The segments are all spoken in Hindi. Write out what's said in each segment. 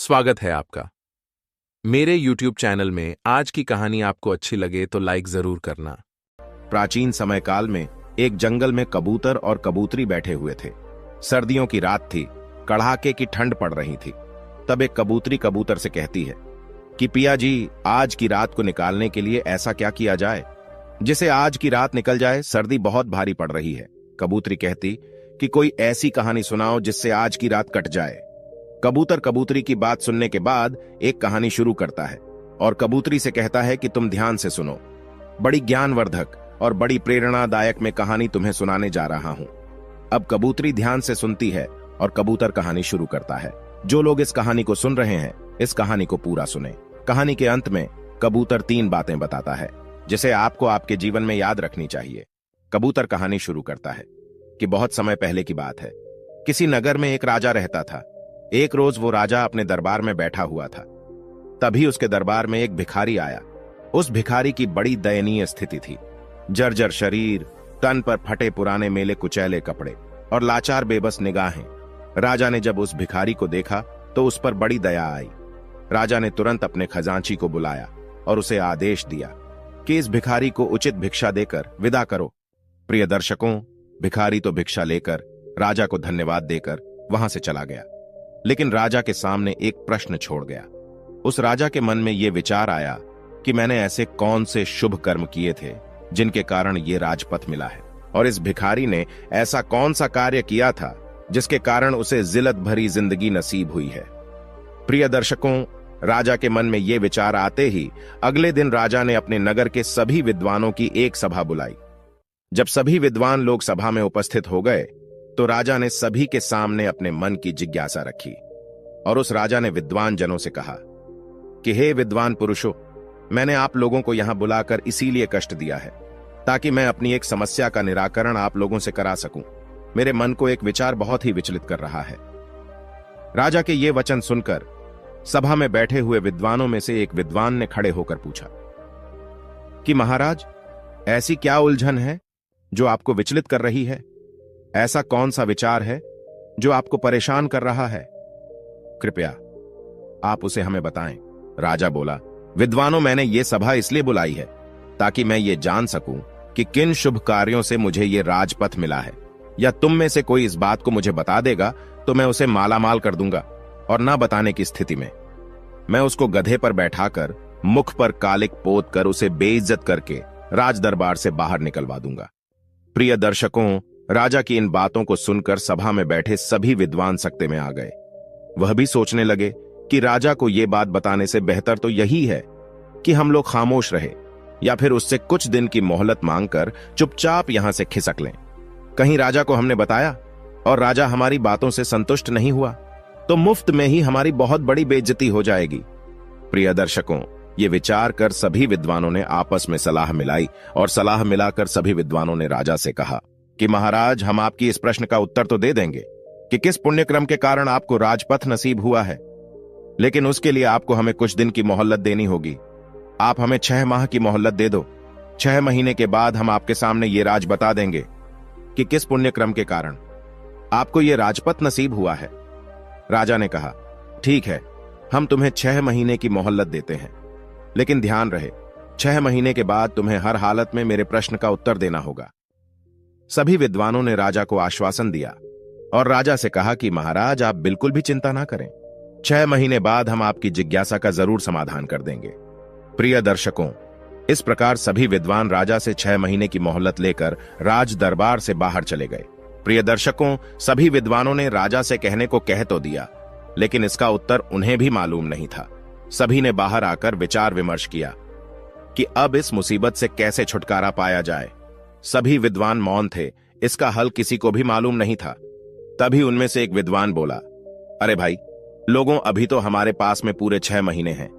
स्वागत है आपका मेरे YouTube चैनल में। आज की कहानी आपको अच्छी लगे तो लाइक जरूर करना। प्राचीन समय काल में एक जंगल में कबूतर और कबूतरी बैठे हुए थे। सर्दियों की रात थी, कड़ाके की ठंड पड़ रही थी। तब एक कबूतरी कबूतर से कहती है कि पिया जी, आज की रात को निकालने के लिए ऐसा क्या किया जाए जिसे आज की रात निकल जाए, सर्दी बहुत भारी पड़ रही है। कबूतरी कहती कि कोई ऐसी कहानी सुनाओ जिससे आज की रात कट जाए। कबूतर कबूतरी की बात सुनने के बाद एक कहानी शुरू करता है और कबूतरी से कहता है कि तुम ध्यान से सुनो। बड़ी ज्ञानवर्धक और बड़ी प्रेरणादायक मैं कहानी तुम्हें सुनाने जा रहा हूं। अब कबूतरी ध्यान से सुनती है और कबूतर कहानी शुरू करता है। जो लोग इस कहानी को सुन रहे हैं, इस कहानी को पूरा सुने। कहानी के अंत में कबूतर 3 बातें बताता है जिसे आपको आपके जीवन में याद रखनी चाहिए। कबूतर कहानी शुरू करता है कि बहुत समय पहले की बात है। किसी नगर में एक राजा रहता था। एक रोज वो राजा अपने दरबार में बैठा हुआ था। तभी उसके दरबार में एक भिखारी आया। उस भिखारी की बड़ी दयनीय स्थिति थी। जर्जर शरीर, तन पर फटे पुराने मेले कुचैले कपड़े और लाचार बेबस निगाहें। राजा ने जब उस भिखारी को देखा तो उस पर बड़ी दया आई। राजा ने तुरंत अपने खजांची को बुलाया और उसे आदेश दिया कि इस भिखारी को उचित भिक्षा देकर विदा करो। प्रिय दर्शकों, भिखारी तो भिक्षा लेकर राजा को धन्यवाद देकर वहां से चला गया, लेकिन राजा के सामने एक प्रश्न छोड़ गया। उस राजा के मन में यह विचार आया कि मैंने ऐसे कौन से शुभ कर्म किए थे जिनके कारण ये राजपथ मिला है, और इस भिखारी ने ऐसा कौन सा कार्य किया था जिसके कारण उसे जिल्लत भरी जिंदगी नसीब हुई है। प्रिय दर्शकों, राजा के मन में यह विचार आते ही अगले दिन राजा ने अपने नगर के सभी विद्वानों की एक सभा बुलाई। जब सभी विद्वान लोग सभा में उपस्थित हो गए तो राजा ने सभी के सामने अपने मन की जिज्ञासा रखी और उस राजा ने विद्वान जनों से कहा कि हे विद्वान पुरुषों, मैंने आप लोगों को यहां बुलाकर इसीलिए कष्ट दिया है ताकि मैं अपनी एक समस्या का निराकरण आप लोगों से करा सकूं। मेरे मन को एक विचार बहुत ही विचलित कर रहा है। राजा के ये वचन सुनकर सभा में बैठे हुए विद्वानों में से एक विद्वान ने खड़े होकर पूछा कि महाराज, ऐसी क्या उलझन है जो आपको विचलित कर रही है? ऐसा कौन सा विचार है जो आपको परेशान कर रहा है? कृपया आप उसे हमें बताएं। राजा बोला, विद्वानों, मैंने ये सभा इसलिए बुलाई है ताकि मैं ये जान सकूं कि किन शुभ कार्यों से मुझे ये राजपथ मिला है, या तुम में से कोई इस बात को मुझे बता देगा तो मैं उसे मालामाल कर दूंगा, और ना बताने की स्थिति में मैं उसको गधे पर बैठाकर मुख पर कालिक पोत कर उसे बेइज्जत करके राज दरबार से बाहर निकलवा दूंगा। प्रिय दर्शकों, राजा की इन बातों को सुनकर सभा में बैठे सभी विद्वान सकते में आ गए। वह भी सोचने लगे कि राजा को यह बात बताने से बेहतर तो यही है कि हम लोग खामोश रहे या फिर उससे कुछ दिन की मोहलत मांगकर चुपचाप यहां से खिसक लें। कहीं राजा को हमने बताया और राजा हमारी बातों से संतुष्ट नहीं हुआ तो मुफ्त में ही हमारी बहुत बड़ी बेइज्जती हो जाएगी। प्रिय दर्शकों, ये विचार कर सभी विद्वानों ने आपस में सलाह मिलाई और सलाह मिलाकर सभी विद्वानों ने राजा से कहा कि महाराज, हम आपकी इस प्रश्न का उत्तर तो दे देंगे कि किस पुण्यक्रम के कारण आपको राजपथ नसीब हुआ है, लेकिन उसके लिए आपको हमें कुछ दिन की मोहलत देनी होगी। आप हमें 6 माह की मोहलत दे दो। 6 महीने के बाद हम आपके सामने ये राज बता देंगे कि किस पुण्यक्रम के कारण आपको ये राजपथ नसीब हुआ है। राजा ने कहा, ठीक है, हम तुम्हें 6 महीने की मोहलत देते हैं, लेकिन ध्यान रहे 6 महीने के बाद तुम्हें हर हालत में मेरे प्रश्न का उत्तर देना होगा। सभी विद्वानों ने राजा को आश्वासन दिया और राजा से कहा कि महाराज, आप बिल्कुल भी चिंता ना करें, 6 महीने बाद हम आपकी जिज्ञासा का जरूर समाधान कर देंगे। प्रिय दर्शकों, इस प्रकार सभी विद्वान राजा से 6 महीने की मोहलत लेकर राज दरबार से बाहर चले गए। प्रिय दर्शकों, सभी विद्वानों ने राजा से कहने को कह तो दिया, लेकिन इसका उत्तर उन्हें भी मालूम नहीं था। सभी ने बाहर आकर विचार विमर्श किया कि अब इस मुसीबत से कैसे छुटकारा पाया जाए। सभी विद्वान मौन थे, इसका हल किसी को भी मालूम नहीं था। तभी उनमें से एक विद्वान बोला, अरे भाई लोगों, अभी तो हमारे पास में पूरे 6 महीने हैं।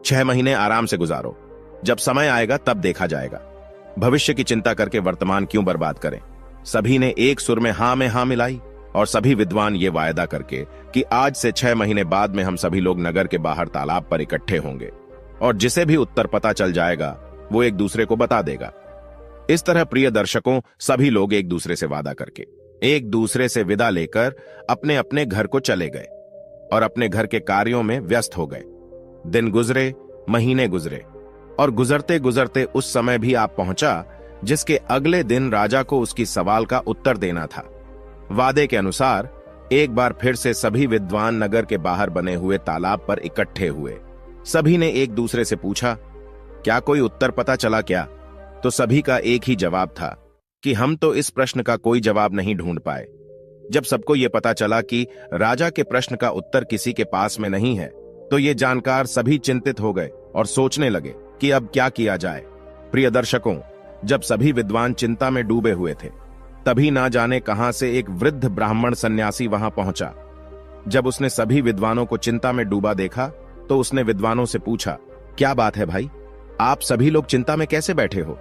6 महीने आराम से गुजारो, जब समय आएगा तब देखा जाएगा। भविष्य की चिंता करके वर्तमान क्यों बर्बाद करें। सभी ने एक सुर में हाँ मिलाई और सभी विद्वान ये वायदा करके कि आज से 6 महीने बाद में हम सभी लोग नगर के बाहर तालाब पर इकट्ठे होंगे और जिसे भी उत्तर पता चल जाएगा वो एक दूसरे को बता देगा। इस तरह प्रिय दर्शकों, सभी लोग एक दूसरे से वादा करके एक दूसरे से विदा लेकर अपने अपने घर को चले गए। और अपने घर के कार्यों में व्यस्त हो गए। दिन गुजरे, महीने गुजरे और गुजरते गुजरते उस समय भी आप पहुंचा जिसके अगले दिन राजा को उसकी सवाल का उत्तर देना था। वादे के अनुसार एक बार फिर से सभी विद्वान नगर के बाहर बने हुए तालाब पर इकट्ठे हुए। सभी ने एक दूसरे से पूछा, क्या कोई उत्तर पता चला क्या? तो सभी का एक ही जवाब था कि हम तो इस प्रश्न का कोई जवाब नहीं ढूंढ पाए। जब सबको यह पता चला कि राजा के प्रश्न का उत्तर किसी के पास में नहीं है, तो ये जानकर सभी चिंतित हो गए और सोचने लगे कि अब क्या किया जाए। प्रिय दर्शकों, जब सभी विद्वान चिंता में डूबे हुए थे, तभी ना जाने कहां से एक वृद्ध ब्राह्मण सन्यासी वहां पहुंचा। जब उसने सभी विद्वानों को चिंता में डूबा देखा, तो उसने विद्वानों से पूछा, क्या बात है भाई, आप सभी लोग चिंता में कैसे बैठे हो?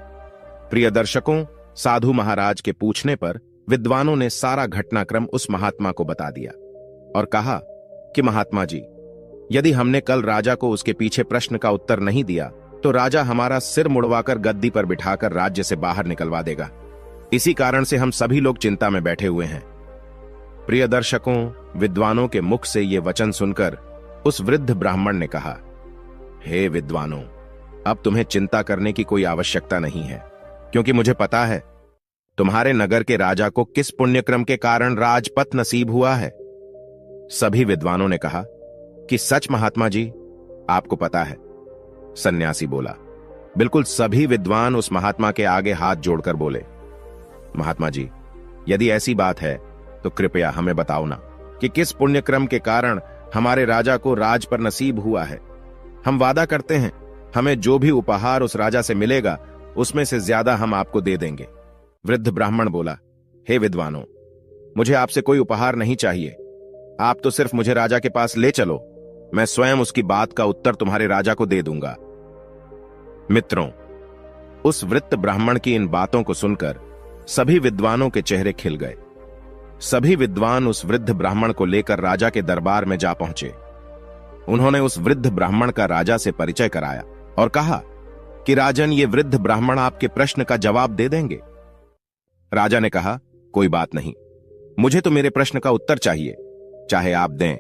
प्रिय दर्शकों, साधु महाराज के पूछने पर विद्वानों ने सारा घटनाक्रम उस महात्मा को बता दिया और कहा कि महात्मा जी, यदि हमने कल राजा को उसके पीछे प्रश्न का उत्तर नहीं दिया, तो राजा हमारा सिर मुड़वाकर गद्दी पर बिठाकर राज्य से बाहर निकलवा देगा। इसी कारण से हम सभी लोग चिंता में बैठे हुए हैं। प्रिय दर्शकों, विद्वानों के मुख से ये वचन सुनकर उस वृद्ध ब्राह्मण ने कहा, हे विद्वानों, अब तुम्हें चिंता करने की कोई आवश्यकता नहीं है, क्योंकि मुझे पता है तुम्हारे नगर के राजा को किस पुण्यक्रम के कारण राजपथ नसीब हुआ है। सभी विद्वानों ने कहा कि सच महात्मा जी, आपको पता है? सन्यासी बोला। बिल्कुल सभी विद्वान उस महात्मा के आगे हाथ जोड़कर बोले, महात्मा जी, यदि ऐसी बात है तो कृपया हमें बताओ ना कि किस पुण्यक्रम के कारण हमारे राजा को राज पर नसीब हुआ है। हम वादा करते हैं, हमें जो भी उपहार उस राजा से मिलेगा उसमें से ज्यादा हम आपको दे देंगे। वृद्ध ब्राह्मण बोला, हे विद्वानों, मुझे आपसे कोई उपहार नहीं चाहिए। आप तो सिर्फ मुझे राजा के पास ले चलो, मैं स्वयं उसकी बात का उत्तर तुम्हारे राजा को दे दूंगा। मित्रों, उस वृद्ध ब्राह्मण की इन बातों को सुनकर सभी विद्वानों के चेहरे खिल गए। सभी विद्वान उस वृद्ध ब्राह्मण को लेकर राजा के दरबार में जा पहुंचे। उन्होंने उस वृद्ध ब्राह्मण का राजा से परिचय कराया और कहा कि राजन, ये वृद्ध ब्राह्मण आपके प्रश्न का जवाब दे देंगे। राजा ने कहा, कोई बात नहीं, मुझे तो मेरे प्रश्न का उत्तर चाहिए, चाहे आप दें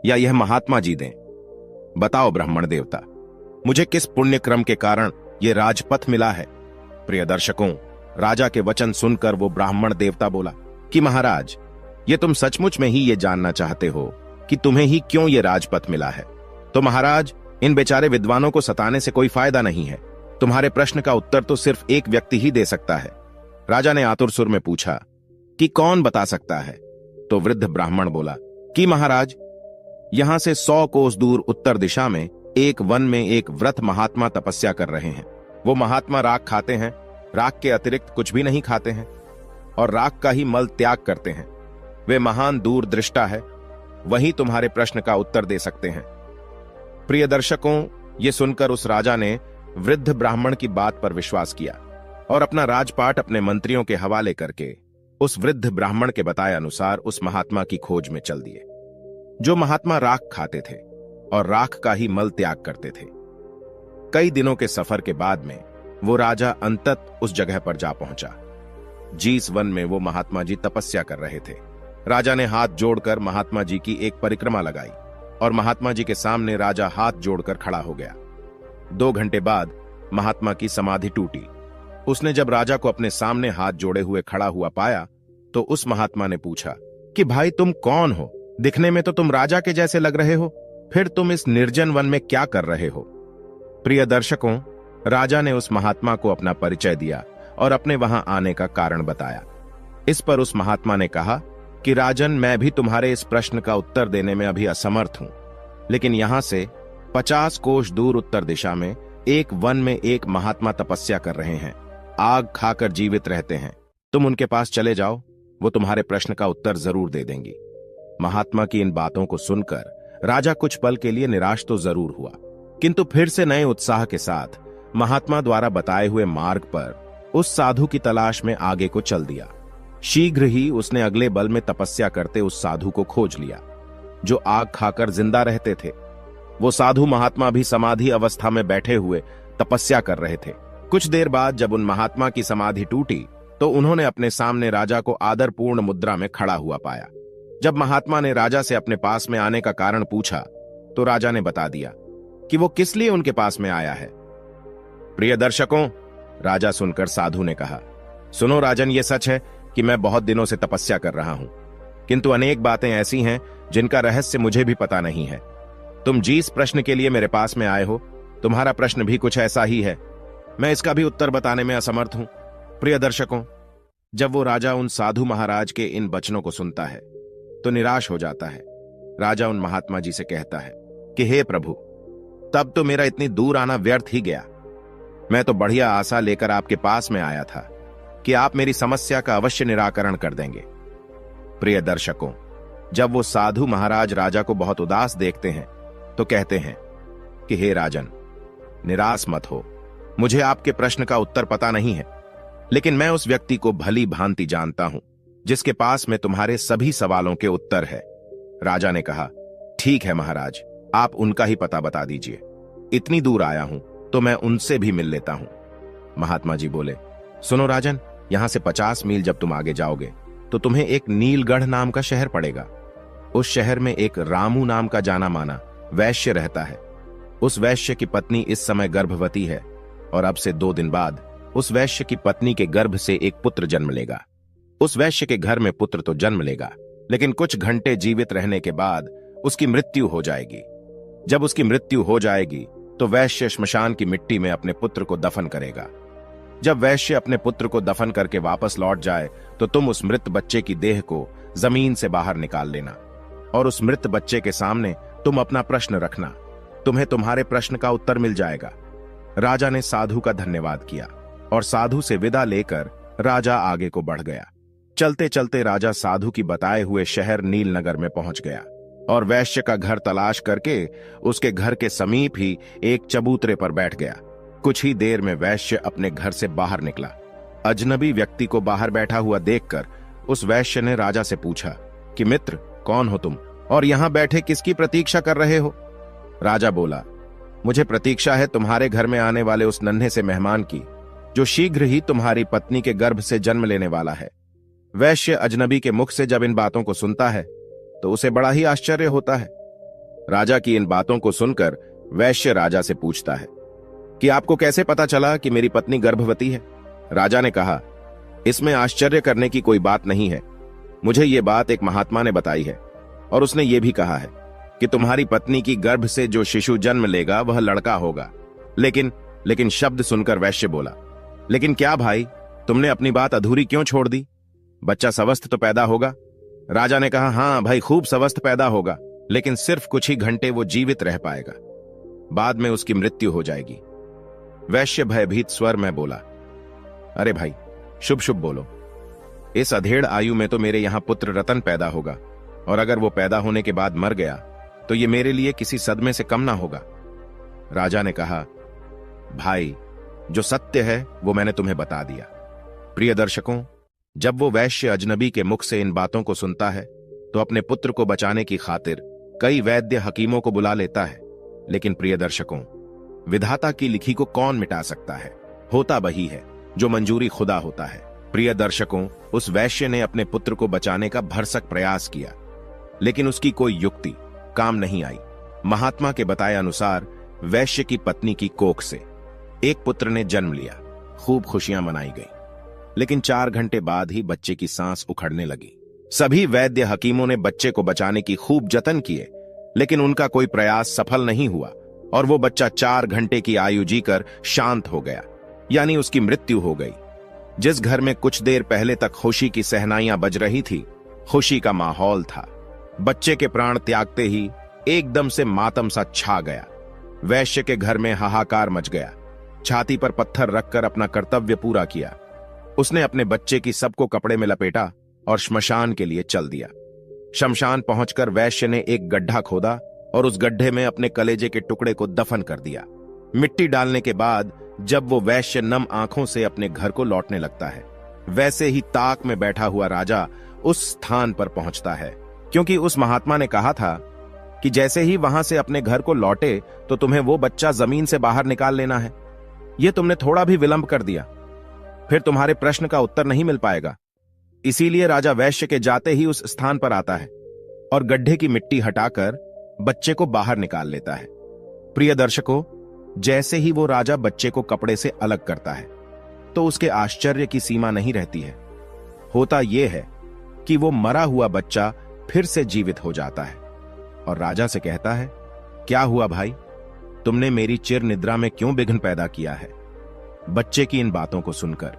या यह महात्मा जी दें। बताओ ब्राह्मण देवता, मुझे किस पुण्य क्रम के कारण यह राजपथ मिला है? प्रिय दर्शकों, राजा के वचन सुनकर वो ब्राह्मण देवता बोला कि महाराज, ये तुम सचमुच में ही ये जानना चाहते हो कि तुम्हें ही क्यों ये राजपथ मिला है? तो महाराज, इन बेचारे विद्वानों को सताने से कोई फायदा नहीं है। तुम्हारे प्रश्न का उत्तर तो सिर्फ एक व्यक्ति ही दे सकता है। राजा ने आतुर सुर में पूछा कि कौन बता सकता है? तो वृद्ध ब्राह्मण बोला कि महाराज, यहां से 100 कोस दूर उत्तर दिशा में एक वन में एक व्रत महात्मा तपस्या कर रहे हैं। वो महात्मा राख खाते हैं, राख के अतिरिक्त कुछ भी नहीं खाते हैं और राख का ही मल त्याग करते हैं। वे महान दूरदृष्टा है, वही तुम्हारे प्रश्न का उत्तर दे सकते हैं। प्रिय दर्शकों, ये सुनकर उस राजा ने वृद्ध ब्राह्मण की बात पर विश्वास किया और अपना राजपाट अपने मंत्रियों के हवाले करके उस वृद्ध ब्राह्मण के बताए अनुसार उस महात्मा की खोज में चल दिए, जो महात्मा राख खाते थे और राख का ही मल त्याग करते थे। कई दिनों के सफर के बाद में वो राजा अंतत उस जगह पर जा पहुंचा जिस वन में वो महात्मा जी तपस्या कर रहे थे। राजा ने हाथ जोड़कर महात्मा जी की एक परिक्रमा लगाई और महात्मा जी के सामने राजा हाथ जोड़कर खड़ा हो गया। 2 घंटे बाद महात्मा की समाधि टूटी। उसने जब राजा को अपने सामने हाथ जोड़े हुए खड़ा हुआ पाया, तो उस महात्मा ने पूछा कि भाई, तुम कौन हो? दिखने में तो तुम राजा के जैसे लग रहे हो, फिर तुम इस निर्जन वन में क्या कर रहे हो? प्रिय दर्शकों, राजा ने उस महात्मा को अपना परिचय दिया और अपने वहां आने का कारण बताया। इस पर उस महात्मा ने कहा कि राजन, मैं भी तुम्हारे इस प्रश्न का उत्तर देने में अभी असमर्थ हूं, लेकिन यहां से 50 कोस दूर उत्तर दिशा में एक वन में एक महात्मा तपस्या कर रहे हैं, आग खाकर जीवित रहते हैं। तुम उनके पास चले जाओ, वो तुम्हारे प्रश्न का उत्तर जरूर दे देंगी। महात्मा की इन बातों को सुनकर राजा कुछ पल के लिए निराश तो जरूर हुआ, किंतु फिर से नए उत्साह के साथ महात्मा द्वारा बताए हुए मार्ग पर उस साधु की तलाश में आगे को चल दिया। शीघ्र ही उसने अगले बल में तपस्या करते उस साधु को खोज लिया, जो आग खाकर जिंदा रहते थे। वो साधु महात्मा भी समाधि अवस्था में बैठे हुए तपस्या कर रहे थे। कुछ देर बाद जब उन महात्मा की समाधि टूटी, तो उन्होंने अपने सामने राजा को आदरपूर्ण मुद्रा में खड़ा हुआ पाया। जब महात्मा ने राजा से अपने पास में आने का कारण पूछा तो राजा ने बता दिया कि वो किस लिए उनके पास में आया है। प्रिय दर्शकों, राजा सुनकर साधु ने कहा, सुनो राजन, ये सच है कि मैं बहुत दिनों से तपस्या कर रहा हूं, किंतु अनेक बातें ऐसी हैं जिनका रहस्य मुझे भी पता नहीं है। तुम जिस प्रश्न के लिए मेरे पास में आए हो, तुम्हारा प्रश्न भी कुछ ऐसा ही है। मैं इसका भी उत्तर बताने में असमर्थ हूं। प्रिय दर्शकों, जब वो राजा उन साधु महाराज के इन वचनों को सुनता है तो निराश हो जाता है। राजा उन महात्मा जी से कहता है कि हे प्रभु, तब तो मेरा इतनी दूर आना व्यर्थ ही गया। मैं तो बढ़िया आशा लेकर आपके पास में आया था कि आप मेरी समस्या का अवश्य निराकरण कर देंगे। प्रिय दर्शकों, जब वो साधु महाराज राजा को बहुत उदास देखते हैं तो कहते हैं कि हे राजन, निराश मत हो, मुझे आपके प्रश्न का उत्तर पता नहीं है, लेकिन मैं उस व्यक्ति को भली भांति जानता हूं जिसके पास में तुम्हारे सभी सवालों के उत्तर है। राजा ने कहा, ठीक है महाराज, आप उनका ही पता बता दीजिए। इतनी दूर आया हूं तो मैं उनसे भी मिल लेता हूं। महात्मा जी बोले, सुनो राजन, यहां से 50 मील जब तुम आगे जाओगे तो तुम्हें एक नीलगढ़ नाम का शहर पड़ेगा। उस शहर में एक रामू नाम का जाना माना वैश्य रहता है। उस वैश्य की पत्नी इस समय गर्भवती है और अब से 2 दिन बाद उस वैश्य की पत्नी के गर्भ से एक पुत्र जन्म लेगा। उस वैश्य के घर में पुत्र तो जन्म लेगा, लेकिन कुछ घंटे जीवित रहने के बाद उसकी मृत्यु हो जाएगी। जब उसकी मृत्यु हो जाएगी तो वैश्य श्मशान की मिट्टी में अपने पुत्र को दफन करेगा। जब वैश्य अपने पुत्र को दफन करके वापस लौट जाए तो तुम उस मृत बच्चे की देह को जमीन से बाहर निकाल लेना और उस मृत बच्चे के सामने तुम अपना प्रश्न रखना। तुम्हें तुम्हारे प्रश्न का उत्तर मिल जाएगा। राजा ने साधु का धन्यवाद किया और साधु से विदा लेकर राजा आगे को बढ़ गया। चलते चलते राजा साधु की बताए हुए शहर नीलनगर में पहुंच गया और वैश्य का घर तलाश करके उसके घर के समीप ही एक चबूतरे पर बैठ गया। कुछ ही देर में वैश्य अपने घर से बाहर निकला। अजनबी व्यक्ति को बाहर बैठा हुआ देखकर उस वैश्य ने राजा से पूछा कि मित्र, कौन हो तुम और यहां बैठे किसकी प्रतीक्षा कर रहे हो? राजा बोला, मुझे प्रतीक्षा है तुम्हारे घर में आने वाले उस नन्हे से मेहमान की, जो शीघ्र ही तुम्हारी पत्नी के गर्भ से जन्म लेने वाला है। वैश्य अजनबी के मुख से जब इन बातों को सुनता है तो उसे बड़ा ही आश्चर्य होता है। राजा की इन बातों को सुनकर वैश्य राजा से पूछता है कि आपको कैसे पता चला कि मेरी पत्नी गर्भवती है? राजा ने कहा, इसमें आश्चर्य करने की कोई बात नहीं है। मुझे ये बात एक महात्मा ने बताई है और उसने ये भी कहा है कि तुम्हारी पत्नी की गर्भ से जो शिशु जन्म लेगा वह लड़का होगा। लेकिन शब्द सुनकर वैश्य बोला, लेकिन क्या भाई, तुमने अपनी बात अधूरी क्यों छोड़ दी? बच्चा स्वस्थ तो पैदा होगा? राजा ने कहा, हां भाई, खूब स्वस्थ पैदा होगा, लेकिन सिर्फ कुछ ही घंटे वो जीवित रह पाएगा, बाद में उसकी मृत्यु हो जाएगी। वैश्य भयभीत स्वर में बोला, अरे भाई, शुभ शुभ बोलो। इस अधेड़ आयु में तो मेरे यहां पुत्र रतन पैदा होगा, और अगर वो पैदा होने के बाद मर गया तो ये मेरे लिए किसी सदमे से कम ना होगा। राजा ने कहा, भाई, जो सत्य है वो मैंने तुम्हें बता दिया। प्रिय दर्शकों, जब वो वैश्य अजनबी के मुख से इन बातों को सुनता है तो अपने पुत्र को बचाने की खातिर कई वैद्य हकीमों को बुला लेता है। लेकिन प्रिय दर्शकों, विधाता की लिखी को कौन मिटा सकता है? होता वही है जो मंजूरी खुदा होता है। प्रिय दर्शकों, उस वैश्य ने अपने पुत्र को बचाने का भरसक प्रयास किया, लेकिन उसकी कोई युक्ति काम नहीं आई। महात्मा के बताए अनुसार वैश्य की पत्नी की कोख से एक पुत्र ने जन्म लिया। खूब खुशियां मनाई गई, लेकिन 4 घंटे बाद ही बच्चे की सांस उखड़ने लगी। सभी वैद्य हकीमों ने बच्चे को बचाने की खूब जतन किए, लेकिन उनका कोई प्रयास सफल नहीं हुआ और वो बच्चा 4 घंटे की आयु जीकर शांत हो गया, यानी उसकी मृत्यु हो गई। जिस घर में कुछ देर पहले तक खुशी की सहनाइयां बज रही थी, खुशी का माहौल था, बच्चे के प्राण त्यागते ही एकदम से मातम सा छा गया। वैश्य के घर में हाहाकार मच गया। छाती पर पत्थर रखकर अपना कर्तव्य पूरा किया। उसने अपने बच्चे की सबको कपड़े में लपेटा और श्मशान के लिए चल दिया। शमशान पहुंचकर वैश्य ने एक गड्ढा खोदा और उस गड्ढे में अपने कलेजे के टुकड़े को दफन कर दिया। मिट्टी डालने के बाद जब वो वैश्य नम आंखों से अपने घर को लौटने लगता है, वैसे ही ताक में बैठा हुआ राजा उस स्थान पर पहुंचता है, क्योंकि उस महात्मा ने कहा था कि जैसे ही वहां से अपने घर को लौटे तो तुम्हें वो बच्चा जमीन से बाहर निकाल लेना है। यह तुमने थोड़ा भी विलंब कर दिया, फिर तुम्हारे प्रश्न का उत्तर नहीं मिल पाएगा। इसीलिए राजा वैश्य के जाते ही उस स्थान पर आता है और गड्ढे की मिट्टी हटाकर बच्चे को बाहर निकाल लेता है। प्रिय दर्शकों, जैसे ही वो राजा बच्चे को कपड़े से अलग करता है तो उसके आश्चर्य की सीमा नहीं रहती है। होता यह है कि वो मरा हुआ बच्चा फिर से जीवित हो जाता है और राजा से कहता है, क्या हुआ भाई, तुमने मेरी चिर निद्रा में क्यों विघ्न पैदा किया है? बच्चे की इन बातों को सुनकर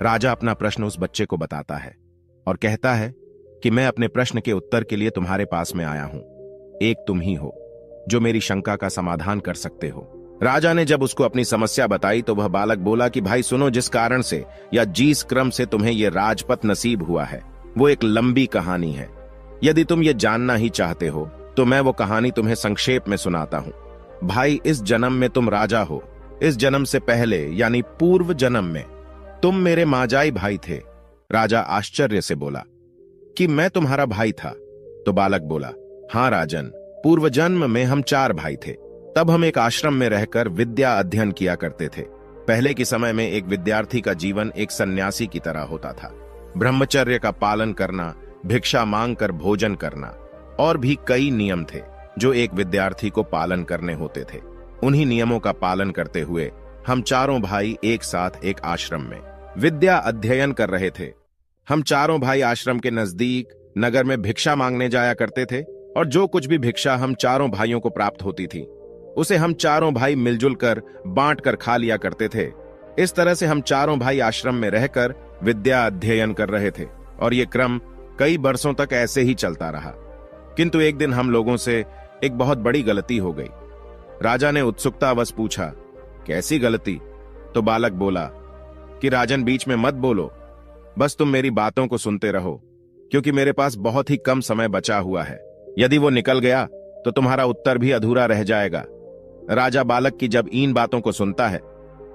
राजा अपना प्रश्न उस बच्चे को बताता है और कहता है कि मैं अपने प्रश्न के उत्तर के लिए तुम्हारे पास में आया हूं। एक तुम ही हो जो मेरी शंका का समाधान कर सकते हो। राजा ने जब उसको अपनी समस्या बताई तो वह बालक बोला कि भाई सुनो, जिस कारण से या जिस क्रम से तुम्हें यह राजपद नसीब हुआ है वो एक लंबी कहानी है। यदि तुम ये जानना ही चाहते हो तो मैं वो कहानी तुम्हें संक्षेप में सुनाता हूं। भाई, इस जन्म में तुम राजा हो। इस जन्म से पहले यानी पूर्व जन्म में तुम मेरे माजाई भाई थे। राजा आश्चर्य से बोला कि मैं तुम्हारा भाई था? तो बालक बोला, हां राजन, पूर्व जन्म में हम 4 भाई थे। तब हम एक आश्रम में रहकर विद्या अध्ययन किया करते थे। पहले के समय में एक विद्यार्थी का जीवन एक सन्यासी की तरह होता था। ब्रह्मचर्य का पालन करना, भिक्षा मांगकर भोजन करना और भी कई नियम थे जो एक विद्यार्थी को पालन करने होते थे। उन्हीं नियमों का पालन करते हुए हम 4 भाई एक साथ एक आश्रम में विद्या अध्ययन कर रहे थे। हम 4 भाई आश्रम के नजदीक नगर में भिक्षा मांगने जाया करते थे और जो कुछ भी भिक्षा हम 4 भाइयों को प्राप्त होती थी उसे हम 4 भाई मिलजुल कर बांट कर खा लिया करते थे। इस तरह से हम 4 भाई आश्रम में रहकर विद्या अध्ययन कर रहे थे और ये क्रम कई वर्षों तक ऐसे ही चलता रहा। किंतु एक दिन हम लोगों से एक बहुत बड़ी गलती हो गई। राजा ने उत्सुकतावश पूछा, कैसी गलती? तो बालक बोला कि राजन, बीच में मत बोलो, बस तुम मेरी बातों को सुनते रहो, क्योंकि मेरे पास बहुत ही कम समय बचा हुआ है। यदि वो निकल गया तो तुम्हारा उत्तर भी अधूरा रह जाएगा। राजा बालक की जब इन बातों को सुनता है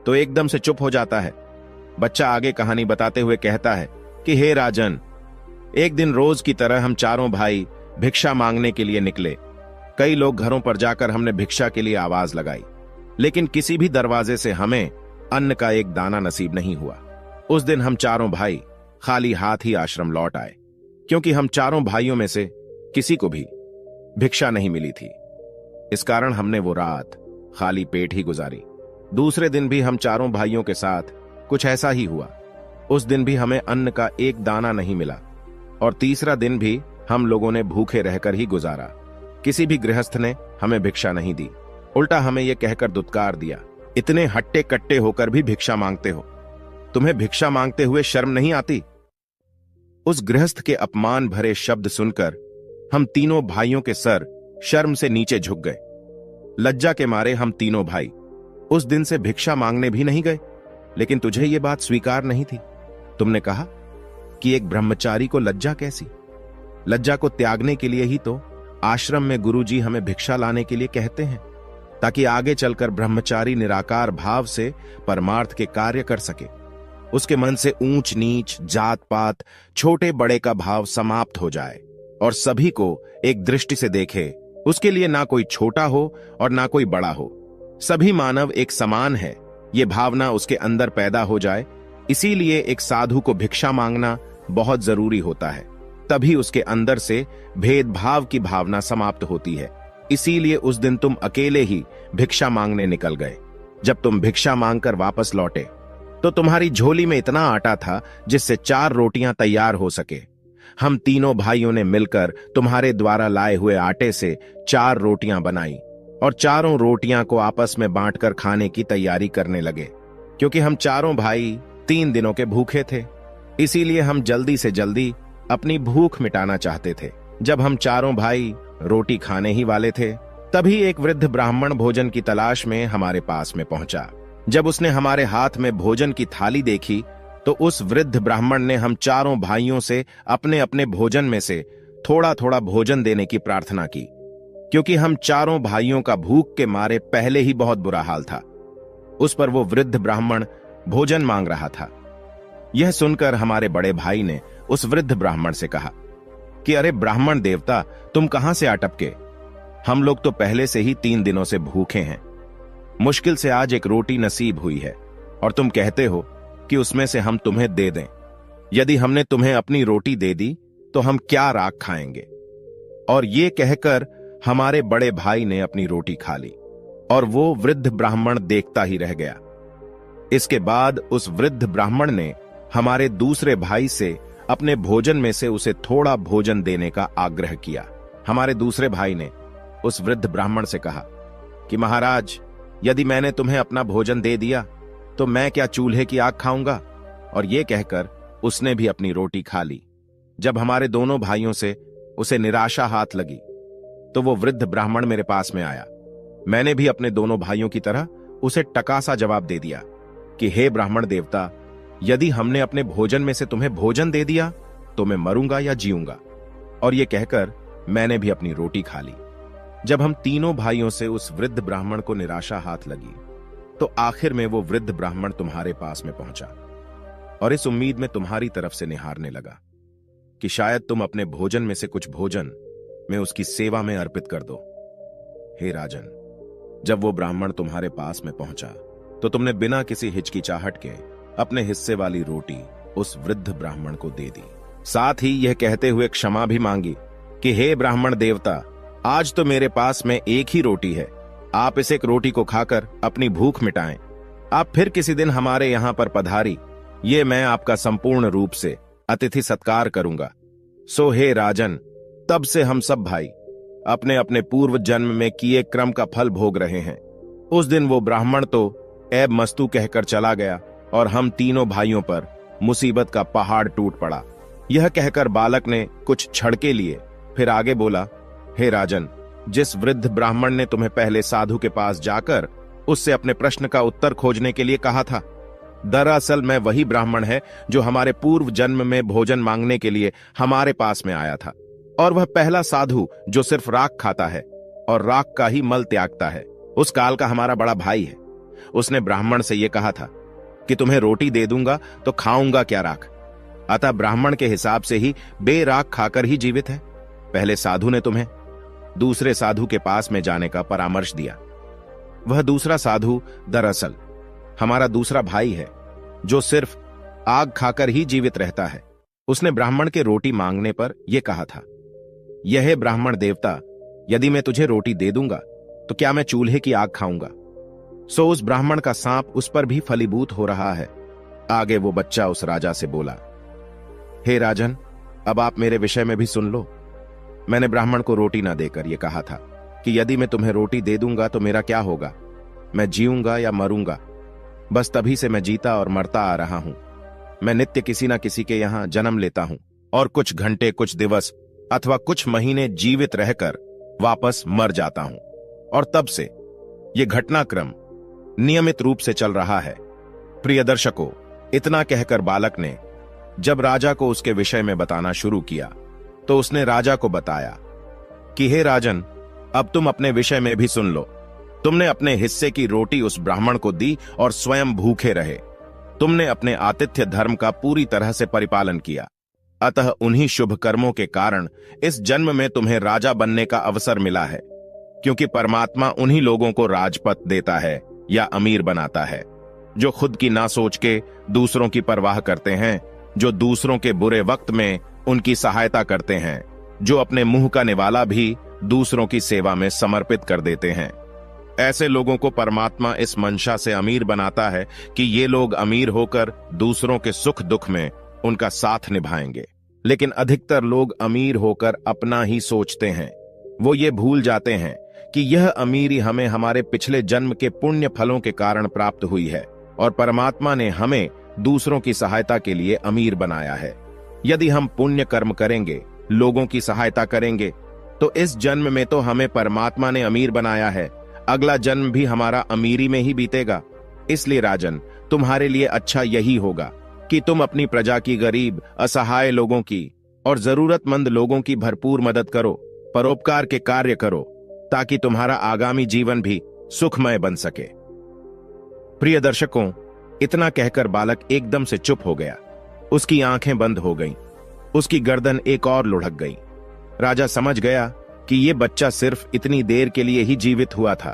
तो एकदम से चुप हो जाता है। बच्चा आगे कहानी बताते हुए कहता है कि हे राजन, एक दिन रोज की तरह हम 4 भाई भिक्षा मांगने के लिए निकले। कई लोग घरों पर जाकर हमने भिक्षा के लिए आवाज लगाई, लेकिन किसी भी दरवाजे से हमें अन्न का एक दाना नसीब नहीं हुआ। उस दिन हम 4 भाई खाली हाथ ही आश्रम लौट आए, क्योंकि हम 4 भाइयों में से किसी को भी भिक्षा नहीं मिली थी। इस कारण हमने वो रात खाली पेट ही गुजारी। दूसरे दिन भी हम 4 भाइयों के साथ कुछ ऐसा ही हुआ। उस दिन भी हमें अन्न का एक दाना नहीं मिला और तीसरा दिन भी हम लोगों ने भूखे रहकर ही गुजारा। किसी भी गृहस्थ ने हमें भिक्षा नहीं दी, उल्टा हमें यह कहकर दुत्कार दिया, इतने हट्टे कट्टे होकर भी भिक्षा मांगते हो, तुम्हें भिक्षा मांगते हुए शर्म नहीं आती? उस गृहस्थ के अपमान भरे शब्द सुनकर हम तीनों भाइयों के सर शर्म से नीचे झुक गए। लज्जा के मारे हम तीनों भाई उस दिन से भिक्षा मांगने भी नहीं गए। लेकिन तुझे यह बात स्वीकार नहीं थी। तुमने कहा कि एक ब्रह्मचारी को लज्जा कैसी? लज्जा को त्यागने के लिए ही तो आश्रम में गुरुजी हमें भिक्षा लाने के लिए कहते हैं, ताकि आगे चलकर ब्रह्मचारी निराकार भाव से परमार्थ के कार्य कर सके। उसके मन से ऊंच नीच, जात पात, छोटे बड़े का भाव समाप्त हो जाए और सभी को एक दृष्टि से देखे। उसके लिए ना कोई छोटा हो और ना कोई बड़ा हो, सभी मानव एक समान है, ये भावना उसके अंदर पैदा हो जाए। इसीलिए एक साधु को भिक्षा मांगना बहुत जरूरी होता है, तभी उसके अंदर से भेदभाव की भावना समाप्त होती है। इसीलिए उस दिन तुम अकेले ही भिक्षा मांगने निकल गए। जब तुम भिक्षा मांगकर वापस लौटे तो तुम्हारी झोली में इतना आटा था जिससे 4 रोटियां तैयार हो सके। हम तीनों भाइयों ने मिलकर तुम्हारे द्वारा लाए हुए आटे से 4 रोटियां बनाई और 4 रोटियां को आपस में बांटकर खाने की तैयारी करने लगे, क्योंकि हम 4 भाई 3 दिनों के भूखे थे। इसीलिए हम जल्दी से जल्दी अपनी भूख मिटाना चाहते थे। जब हम 4 भाई रोटी खाने ही वाले थे, तभी एक वृद्ध ब्राह्मण भोजन की तलाश में हमारे पास में पहुंचा। जब उसने हमारे हाथ में भोजन की थाली देखी तो उस वृद्ध ब्राह्मण ने हम 4 भाइयों से अपने अपने भोजन में से थोड़ा थोड़ा भोजन देने की प्रार्थना की, क्योंकि हम 4 भाइयों का भूख के मारे पहले ही बहुत बुरा हाल था। उस पर वो वृद्ध ब्राह्मण भोजन मांग रहा था। यह सुनकर हमारे बड़े भाई ने उस वृद्ध ब्राह्मण से कहा कि अरे ब्राह्मण देवता, तुम कहां से अटपके? हम लोग तो पहले से ही 3 दिनों से भूखे हैं। मुश्किल से आज एक रोटी नसीब हुई है और तुम कहते हो कि उसमें से हम तुम्हें दे दें। यदि हमने तुम्हें अपनी रोटी दे दी तो हम क्या राख खाएंगे? और ये कहकर हमारे बड़े भाई ने अपनी रोटी खा ली और वो वृद्ध ब्राह्मण देखता ही रह गया। इसके बाद उस वृद्ध ब्राह्मण ने हमारे दूसरे भाई से अपने भोजन में से उसे थोड़ा भोजन देने का आग्रह किया। हमारे दूसरे भाई ने उस वृद्ध ब्राह्मण से कहा कि महाराज, यदि मैंने तुम्हें अपना भोजन दे दिया तो मैं क्या चूल्हे की आग खाऊंगा? और ये कहकर उसने भी अपनी रोटी खा ली। जब हमारे दोनों भाइयों से उसे निराशा हाथ लगी तो वो वृद्ध ब्राह्मण मेरे पास में आया। मैंने भी अपने दोनों भाइयों की तरह उसे टकासा जवाब दे दिया कि हे ब्राह्मण देवता, यदि हमने अपने भोजन में से तुम्हें भोजन दे दिया तो मैं मरूंगा या जीऊंगा। और ये कहकर मैंने भी अपनी रोटी खा ली। जब हम तीनों भाइयों से उस वृद्ध ब्राह्मण को निराशा हाथ लगी तो आखिर में वो वृद्ध ब्राह्मण तुम्हारे पास में पहुंचा और इस उम्मीद में तुम्हारी तरफ से निहारने लगा कि शायद तुम अपने भोजन में से कुछ भोजन में उसकी सेवा में अर्पित कर दो। हे राजन, जब वो ब्राह्मण तुम्हारे पास में पहुंचा तो तुमने बिना किसी हिचकिचाहट के अपने हिस्से वाली रोटी उस वृद्ध ब्राह्मण को दे दी। साथ ही यह कहते हुए क्षमा भी मांगी कि हे ब्राह्मण देवता, आज तो मेरे पास में एक ही रोटी है, आप इस एक रोटी को खाकर अपनी भूख मिटाएं। आप फिर किसी दिन हमारे यहां पर पधारी, ये मैं आपका संपूर्ण रूप से अतिथि सत्कार करूंगा। सो हे राजन, तब से हम सब भाई अपने अपने पूर्व जन्म में किए क्रम का फल भोग रहे हैं। उस दिन वो ब्राह्मण तो ऐब मस्तू कहकर चला गया और हम तीनों भाइयों पर मुसीबत का पहाड़ टूट पड़ा। यह कहकर बालक ने कुछ छड़के लिए, फिर आगे बोला, हे राजन, जिस वृद्ध ब्राह्मण ने तुम्हें पहले साधु के पास जाकर उससे अपने प्रश्न का उत्तर खोजने के लिए कहा था, दरअसल मैं वही ब्राह्मण है जो हमारे पूर्व जन्म में भोजन मांगने के लिए हमारे पास में आया था। और वह पहला साधु जो सिर्फ राख खाता है और राख का ही मल त्यागता है, उस काल का हमारा बड़ा भाई है। उसने ब्राह्मण से यह कहा था कि तुम्हें रोटी दे दूंगा तो खाऊंगा क्या राख। अतः ब्राह्मण के हिसाब से ही बेराख खाकर ही जीवित है। पहले साधु ने तुम्हें दूसरे साधु के पास में जाने का परामर्श दिया। वह दूसरा साधु दरअसल हमारा दूसरा भाई है जो सिर्फ आग खाकर ही जीवित रहता है। उसने ब्राह्मण के रोटी मांगने पर यह कहा था, यह ब्राह्मण देवता, यदि मैं तुझे रोटी दे दूंगा तो क्या मैं चूल्हे की आग खाऊंगा? सो उस ब्राह्मण का सांप उस पर भी फलीभूत हो रहा है। आगे वो बच्चा उस राजा से बोला, हे राजन, अब आप मेरे विषय में भी सुन लो। मैंने ब्राह्मण को रोटी ना देकर यह कहा था कि यदि मैं तुम्हें रोटी दे दूंगा तो मेरा क्या होगा, मैं जीऊंगा या मरूंगा। बस तभी से मैं जीता और मरता आ रहा हूं। मैं नित्य किसी ना किसी के यहां जन्म लेता हूं और कुछ घंटे, कुछ दिवस अथवा कुछ महीने जीवित रहकर वापस मर जाता हूं। और तब से यह घटनाक्रम नियमित रूप से चल रहा है। प्रिय दर्शकों, इतना कहकर बालक ने जब राजा को उसके विषय में बताना शुरू किया तो उसने राजा को बताया कि हे राजन, अब तुम अपने विषय में भी सुन लो। तुमने अपने हिस्से की रोटी उस ब्राह्मण को दी और स्वयं भूखे रहे। तुमने अपने आतिथ्य धर्म का पूरी तरह से परिपालन किया। अतः उन्हीं शुभ कर्मों के कारण इस जन्म में तुम्हें राजा बनने का अवसर मिला है, क्योंकि परमात्मा उन्हीं लोगों को राजपद देता है या अमीर बनाता है जो खुद की ना सोच के दूसरों की परवाह करते हैं, जो दूसरों के बुरे वक्त में उनकी सहायता करते हैं, जो अपने मुंह का निवाला भी दूसरों की सेवा में समर्पित कर देते हैं। ऐसे लोगों को परमात्मा इस मंशा से अमीर बनाता है कि ये लोग अमीर होकर दूसरों के सुख दुख में उनका साथ निभाएंगे। लेकिन अधिकतर लोग अमीर होकर अपना ही सोचते हैं। वो ये भूल जाते हैं कि यह अमीरी हमें हमारे पिछले जन्म के पुण्य फलों के कारण प्राप्त हुई है और परमात्मा ने हमें दूसरों की सहायता के लिए अमीर बनाया है। यदि हम पुण्य कर्म करेंगे, लोगों की सहायता करेंगे, तो इस जन्म में तो हमें परमात्मा ने अमीर बनाया है, अगला जन्म भी हमारा अमीरी में ही बीतेगा। इसलिए राजन, तुम्हारे लिए अच्छा यही होगा कि तुम अपनी प्रजा की गरीब, असहाय लोगों की और जरूरतमंद लोगों की भरपूर मदद करो, परोपकार के कार्य करो, ताकि तुम्हारा आगामी जीवन भी सुखमय बन सके। प्रिय दर्शकों, इतना कहकर बालक एकदम से चुप हो गया। उसकी आंखें बंद हो गईं, उसकी गर्दन एक और लुढ़क गई। राजा समझ गया कि यह बच्चा सिर्फ इतनी देर के लिए ही जीवित हुआ था।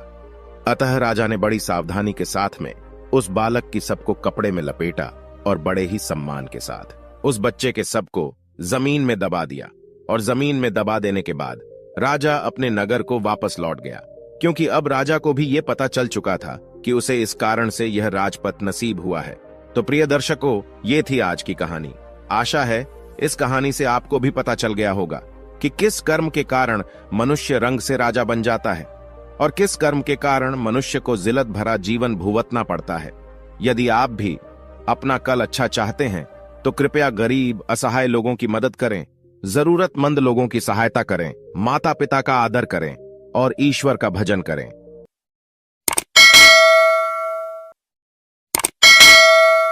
अतः राजा ने बड़ी सावधानी के साथ में उस बालक की सबको कपड़े में लपेटा और बड़े ही सम्मान के साथ उस बच्चे के सब को जमीन में दबा दिया। और जमीन में दबा देने के बाद राजा अपने नगर को वापस लौट गया, क्योंकि अब राजा को भी यह पता चल चुका था कि उसे इस कारण से यह राजपद नसीब हुआ है। तो प्रिय दर्शकों, ये थी आज की कहानी। आशा है इस कहानी से आपको भी पता चल गया होगा कि किस कर्म के कारण मनुष्य रंग से राजा बन जाता है और किस कर्म के कारण मनुष्य को जिल्लत भरा जीवन भुगतना पड़ता है। यदि आप भी अपना कल अच्छा चाहते हैं तो कृपया गरीब असहाय लोगों की मदद करें, जरूरतमंद लोगों की सहायता करें, माता पिता का आदर करें और ईश्वर का भजन करें।